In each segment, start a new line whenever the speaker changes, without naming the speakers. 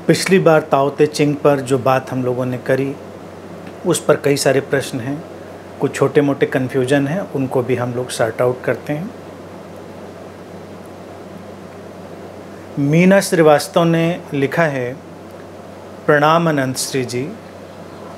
पिछली बार ताओ ते चिंग पर जो बात हम लोगों ने करी उस पर कई सारे प्रश्न हैं, कुछ छोटे मोटे कन्फ्यूजन हैं, उनको भी हम लोग सॉर्ट आउट करते हैं। मीना श्रीवास्तव ने लिखा है, प्रणाम अनंत श्री जी,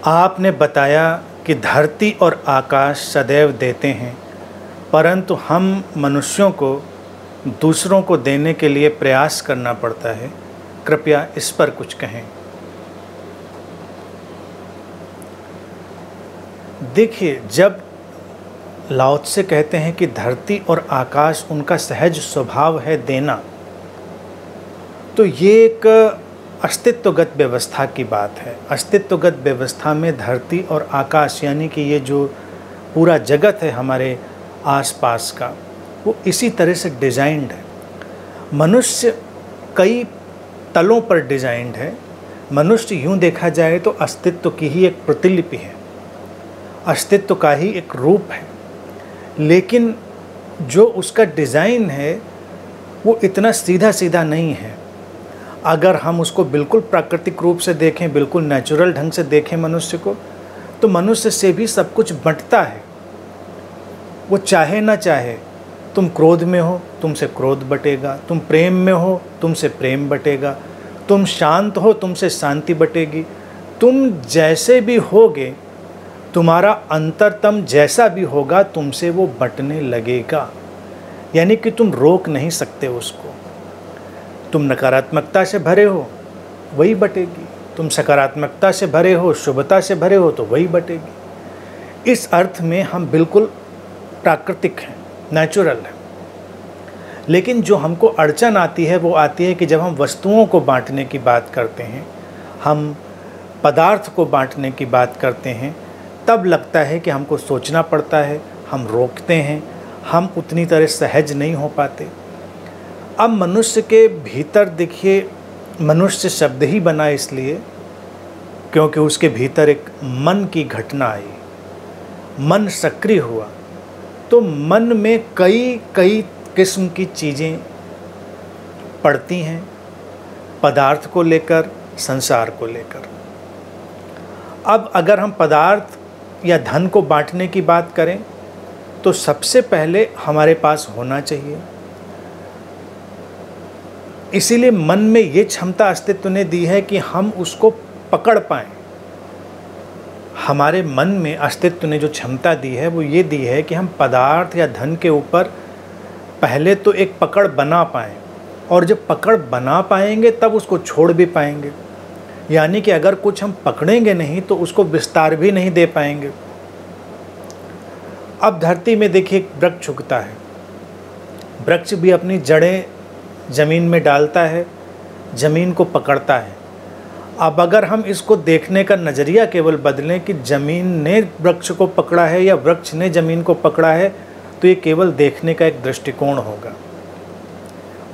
आपने बताया कि धरती और आकाश सदैव देते हैं, परंतु हम मनुष्यों को दूसरों को देने के लिए प्रयास करना पड़ता है। कृपया इस पर कुछ कहें। देखिए, जब लाओ त्से कहते हैं कि धरती और आकाश उनका सहज स्वभाव है देना, तो ये एक अस्तित्वगत व्यवस्था की बात है। अस्तित्वगत व्यवस्था में धरती और आकाश यानी कि ये जो पूरा जगत है हमारे आसपास का, वो इसी तरह से डिज़ाइंड है। मनुष्य कई तलों पर डिज़ाइंड है। मनुष्य यूँ देखा जाए तो अस्तित्व की ही एक प्रतिलिपि है, अस्तित्व का ही एक रूप है, लेकिन जो उसका डिज़ाइन है वो इतना सीधा सीधा नहीं है। अगर हम उसको बिल्कुल प्राकृतिक रूप से देखें, बिल्कुल नेचुरल ढंग से देखें मनुष्य को, तो मनुष्य से भी सब कुछ बंटता है। वो चाहे ना चाहे, तुम क्रोध में हो तुमसे क्रोध बटेगा, तुम प्रेम में हो तुमसे प्रेम बटेगा, तुम शांत हो तुमसे शांति बटेगी। तुम जैसे भी होगे, तुम्हारा अंतरतम जैसा भी होगा, तुमसे वो बंटने लगेगा। यानी कि तुम रोक नहीं सकते उसको। तुम नकारात्मकता से भरे हो, वही बटेगी। तुम सकारात्मकता से भरे हो, शुभता से भरे हो, तो वही बटेगी। इस अर्थ में हम बिल्कुल प्राकृतिक हैं, नेचुरल है। लेकिन जो हमको अड़चन आती है वो आती है कि जब हम वस्तुओं को बांटने की बात करते हैं, हम पदार्थ को बांटने की बात करते हैं, तब लगता है कि हमको सोचना पड़ता है, हम रोकते हैं, हम उतनी तरह सहज नहीं हो पाते। अब मनुष्य के भीतर देखिए, मनुष्य शब्द ही बना इसलिए क्योंकि उसके भीतर एक मन की घटना आई, मन सक्रिय हुआ। तो मन में कई किस्म की चीज़ें पड़ती हैं, पदार्थ को लेकर, संसार को लेकर। अब अगर हम पदार्थ या धन को बांटने की बात करें तो सबसे पहले हमारे पास होना चाहिए। इसीलिए मन में ये क्षमता अस्तित्व ने दी है कि हम उसको पकड़ पाएं। हमारे मन में अस्तित्व ने जो क्षमता दी है वो ये दी है कि हम पदार्थ या धन के ऊपर पहले तो एक पकड़ बना पाएँ, और जब पकड़ बना पाएंगे तब उसको छोड़ भी पाएंगे। यानी कि अगर कुछ हम पकड़ेंगे नहीं तो उसको विस्तार भी नहीं दे पाएंगे। अब धरती में देखिए एक वृक्ष उगता है, वृक्ष भी अपनी जड़ें ज़मीन में डालता है, ज़मीन को पकड़ता है। अब अगर हम इसको देखने का नज़रिया केवल बदलें कि ज़मीन ने वृक्ष को पकड़ा है या वृक्ष ने ज़मीन को पकड़ा है, तो ये केवल देखने का एक दृष्टिकोण होगा।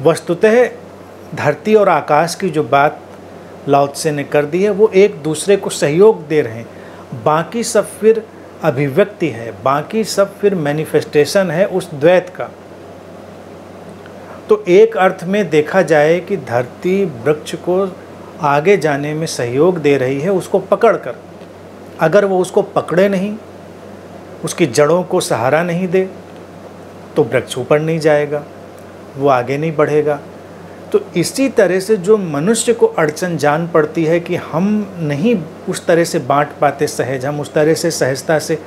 वस्तुतः धरती और आकाश की जो बात लाओ त्से ने कर दी है वो एक दूसरे को सहयोग दे रहे हैं। बाकी सब फिर अभिव्यक्ति है, बाकी सब फिर मैनिफेस्टेशन है उस द्वैत का। तो एक अर्थ में देखा जाए कि धरती वृक्ष को आगे जाने में सहयोग दे रही है, उसको पकड़कर। अगर वो उसको पकड़े नहीं, उसकी जड़ों को सहारा नहीं दे, तो वृक्ष ऊपर नहीं जाएगा, वो आगे नहीं बढ़ेगा। तो इसी तरह से जो मनुष्य को अड़चन जान पड़ती है कि हम नहीं उस तरह से बांट पाते सहज, हम उस तरह से सहजता से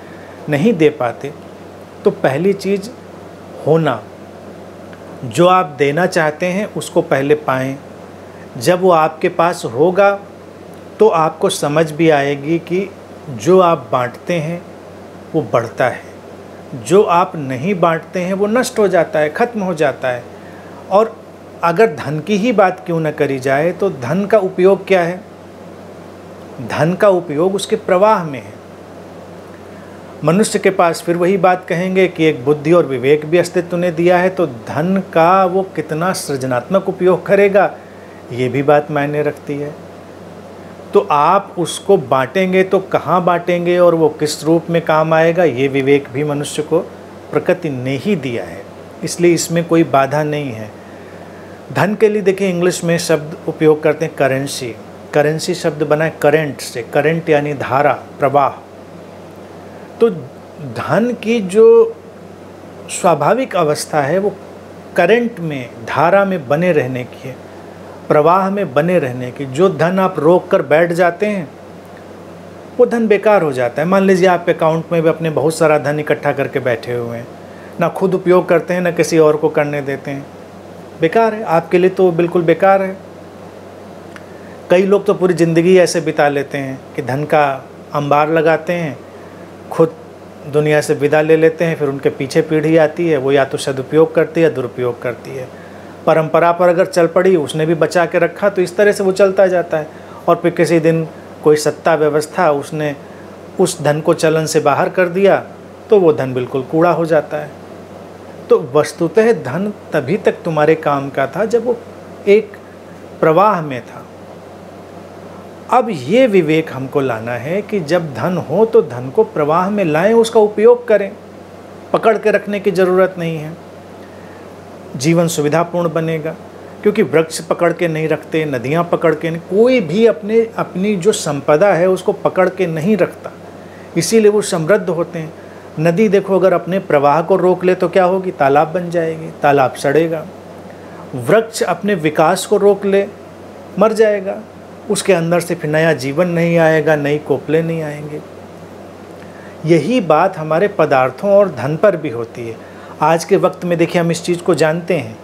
नहीं दे पाते, तो पहली चीज़ होना। जो आप देना चाहते हैं उसको पहले पाएं। जब वो आपके पास होगा तो आपको समझ भी आएगी कि जो आप बांटते हैं वो बढ़ता है, जो आप नहीं बांटते हैं वो नष्ट हो जाता है, ख़त्म हो जाता है। और अगर धन की ही बात क्यों न करी जाए तो धन का उपयोग क्या है? धन का उपयोग उसके प्रवाह में है। मनुष्य के पास फिर वही बात कहेंगे कि एक बुद्धि और विवेक भी अस्तित्व ने दिया है, तो धन का वो कितना सृजनात्मक उपयोग करेगा, ये भी बात मायने रखती है। तो आप उसको बांटेंगे तो कहाँ बांटेंगे और वो किस रूप में काम आएगा, ये विवेक भी मनुष्य को प्रकृति ने ही दिया है। इसलिए इसमें कोई बाधा नहीं है। धन के लिए देखिए इंग्लिश में शब्द उपयोग करते हैं करेंसी। करेंसी शब्द बना है करेंट से, करेंट यानी धारा, प्रवाह। तो धन की जो स्वाभाविक अवस्था है वो करंट में, धारा में बने रहने की है, प्रवाह में बने रहने की। जो धन आप रोक कर बैठ जाते हैं वो धन बेकार हो जाता है। मान लीजिए आप अकाउंट में भी अपने बहुत सारा धन इकट्ठा करके बैठे हुए हैं, ना खुद उपयोग करते हैं ना किसी और को करने देते हैं, बेकार है, आपके लिए तो बिल्कुल बेकार है। कई लोग तो पूरी ज़िंदगी ऐसे बिता लेते हैं कि धन का अंबार लगाते हैं, खुद दुनिया से विदा ले लेते हैं, फिर उनके पीछे पीढ़ी आती है, वो या तो सदुपयोग करती है दुरुपयोग करती है। परंपरा पर अगर चल पड़ी, उसने भी बचा के रखा, तो इस तरह से वो चलता जाता है। और फिर किसी दिन कोई सत्ता व्यवस्था उसने उस धन को चलन से बाहर कर दिया तो वो धन बिल्कुल कूड़ा हो जाता है। तो वस्तुतः धन तभी तक तुम्हारे काम का था जब वो एक प्रवाह में था। अब ये विवेक हमको लाना है कि जब धन हो तो धन को प्रवाह में लाएं, उसका उपयोग करें, पकड़ के रखने की ज़रूरत नहीं है। जीवन सुविधापूर्ण बनेगा, क्योंकि वृक्ष पकड़ के नहीं रखते, नदियाँ पकड़ के नहीं, कोई भी अपनी जो संपदा है उसको पकड़ के नहीं रखता, इसीलिए वो समृद्ध होते हैं। नदी देखो, अगर अपने प्रवाह को रोक ले तो क्या होगी? तालाब बन जाएगी, तालाब सड़ेगा। वृक्ष अपने विकास को रोक ले, मर जाएगा, उसके अंदर से फिर नया जीवन नहीं आएगा, नई कोपले नहीं आएंगे। यही बात हमारे पदार्थों और धन पर भी होती है। आज के वक्त में देखिए, हम इस चीज़ को जानते हैं।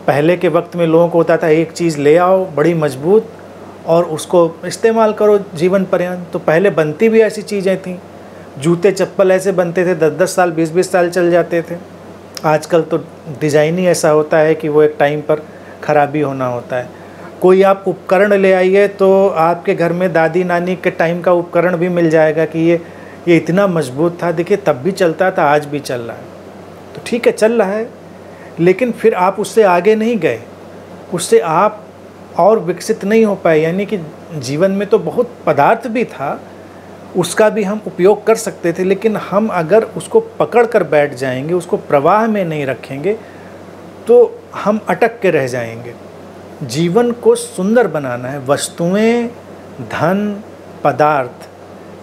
पहले के वक्त में लोगों को होता था एक चीज़ ले आओ बड़ी मजबूत और उसको इस्तेमाल करो जीवन पर्यंत। तो पहले बनती भी ऐसी चीज़ें थीं, जूते चप्पल ऐसे बनते थे, 10-10 साल 20-20 साल चल जाते थे। आजकल तो डिज़ाइन ही ऐसा होता है कि वो एक टाइम पर ख़राबी होना होता है। कोई आप उपकरण ले आइए तो आपके घर में दादी नानी के टाइम का उपकरण भी मिल जाएगा कि ये इतना मजबूत था, देखिए तब भी चलता था, आज भी चल रहा है। तो ठीक है, चल रहा है, लेकिन फिर आप उससे आगे नहीं गए, उससे आप और विकसित नहीं हो पाए। यानी कि जीवन में तो बहुत पदार्थ भी था, उसका भी हम उपयोग कर सकते थे, लेकिन हम अगर उसको पकड़ कर बैठ जाएंगे, उसको प्रवाह में नहीं रखेंगे, तो हम अटक के रह जाएंगे। जीवन को सुंदर बनाना है। वस्तुएं, धन, पदार्थ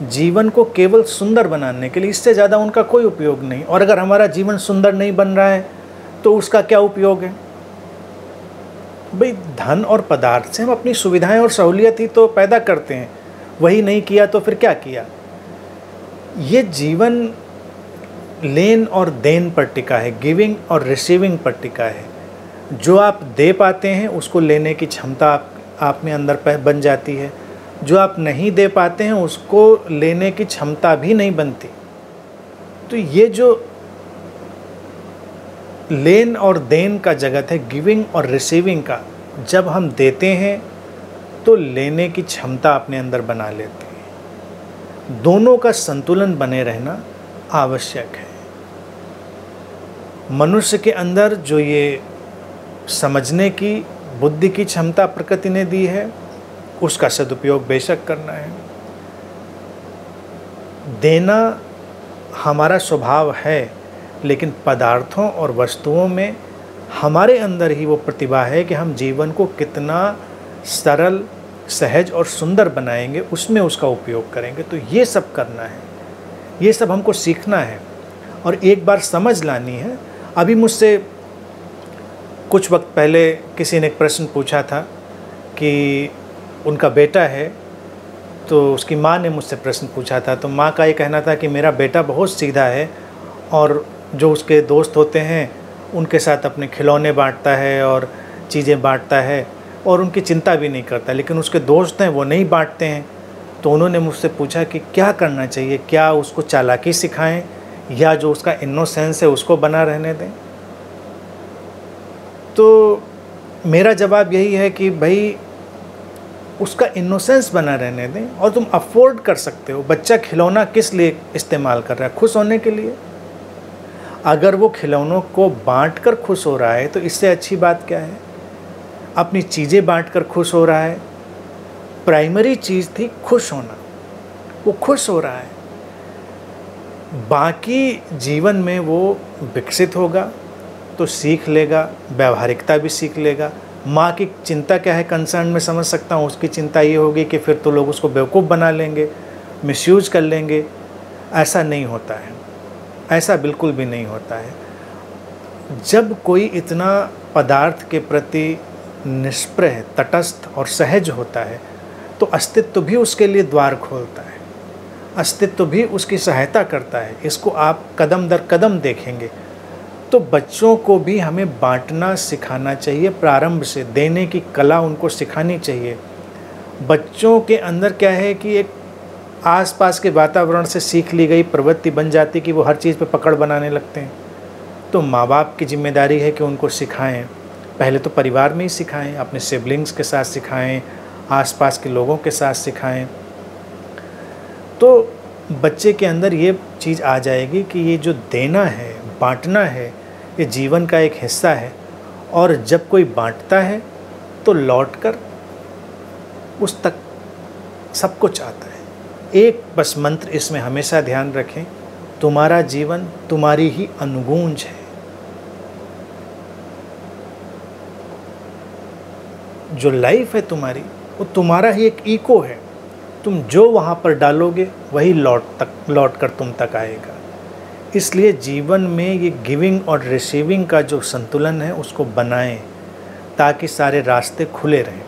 जीवन को केवल सुंदर बनाने के लिए, इससे ज़्यादा उनका कोई उपयोग नहीं। और अगर हमारा जीवन सुंदर नहीं बन रहा है तो उसका क्या उपयोग है? भाई, धन और पदार्थ से हम अपनी सुविधाएं और सहूलियत ही तो पैदा करते हैं, वही नहीं किया तो फिर क्या किया? ये जीवन लेन और देन पर टिका है, गिविंग और रिसीविंग पर टिका है। जो आप दे पाते हैं उसको लेने की क्षमता आप में अंदर बन जाती है, जो आप नहीं दे पाते हैं उसको लेने की क्षमता भी नहीं बनती। तो ये जो लेन और देन का जगत है, गिविंग और रिसीविंग का, जब हम देते हैं तो लेने की क्षमता अपने अंदर बना लेते हैं। दोनों का संतुलन बने रहना आवश्यक है। मनुष्य के अंदर जो ये समझने की, बुद्धि की क्षमता प्रकृति ने दी है, उसका सदुपयोग बेशक करना है। देना हमारा स्वभाव है, लेकिन पदार्थों और वस्तुओं में हमारे अंदर ही वो प्रतिभा है कि हम जीवन को कितना सरल, सहज और सुंदर बनाएंगे, उसमें उसका उपयोग करेंगे। तो ये सब करना है, ये सब हमको सीखना है और एक बार समझ लानी है। अभी मुझसे कुछ वक्त पहले किसी ने एक प्रश्न पूछा था कि उनका बेटा है, तो उसकी माँ ने मुझसे प्रश्न पूछा था। तो माँ का ये कहना था कि मेरा बेटा बहुत सीधा है और जो उसके दोस्त होते हैं उनके साथ अपने खिलौने बांटता है और चीज़ें बांटता है और उनकी चिंता भी नहीं करता, लेकिन उसके दोस्त हैं वो नहीं बांटते हैं। तो उन्होंने मुझसे पूछा कि क्या करना चाहिए, क्या उसको चालाकी सिखाएं या जो उसका इनोसेंस है उसको बना रहने दें? तो मेरा जवाब यही है कि भाई उसका इनोसेंस बना रहने दें और तुम अफोर्ड कर सकते हो। बच्चा खिलौना किस लिए इस्तेमाल कर रहा है? खुश होने के लिए। अगर वो खिलौनों को बांट कर खुश हो रहा है तो इससे अच्छी बात क्या है? अपनी चीज़ें बांट कर खुश हो रहा है। प्राइमरी चीज़ थी खुश होना, वो खुश हो रहा है। बाकी जीवन में वो विकसित होगा तो सीख लेगा, व्यावहारिकता भी सीख लेगा, माँ की चिंता क्या है कंसर्न में समझ सकता हूँ, उसकी चिंता ये होगी कि फिर तो लोग उसको बेवकूफ़ बना लेंगे, मिसयूज़ कर लेंगे। ऐसा नहीं होता है, ऐसा बिल्कुल भी नहीं होता है। जब कोई इतना पदार्थ के प्रति निष्प्रह, तटस्थ और सहज होता है तो अस्तित्व भी उसके लिए द्वार खोलता है, अस्तित्व भी उसकी सहायता करता है। इसको आप कदम दर कदम देखेंगे। तो बच्चों को भी हमें बांटना सिखाना चाहिए, प्रारंभ से देने की कला उनको सिखानी चाहिए। बच्चों के अंदर क्या है कि एक आसपास के वातावरण से सीख ली गई प्रवृत्ति बन जाती कि वो हर चीज़ पे पकड़ बनाने लगते हैं। तो माँ बाप की जिम्मेदारी है कि उनको सिखाएं, पहले तो परिवार में ही सिखाएं, अपने सिबलिंग्स के साथ सिखाएं, आसपास के लोगों के साथ सिखाएं। तो बच्चे के अंदर ये चीज़ आ जाएगी कि ये जो देना है, बांटना है, ये जीवन का एक हिस्सा है। और जब कोई बांटता है तो लौटकर उस तक सब कुछ आता है। एक बस मंत्र इसमें हमेशा ध्यान रखें, तुम्हारा जीवन तुम्हारी ही अनुगूंज है। जो लाइफ है तुम्हारी, वो तुम्हारा ही एक इको है। तुम जो वहाँ पर डालोगे वही लौट कर तुम तक आएगा। इसलिए जीवन में ये गिविंग और रिसीविंग का जो संतुलन है उसको बनाएं ताकि सारे रास्ते खुले रहें।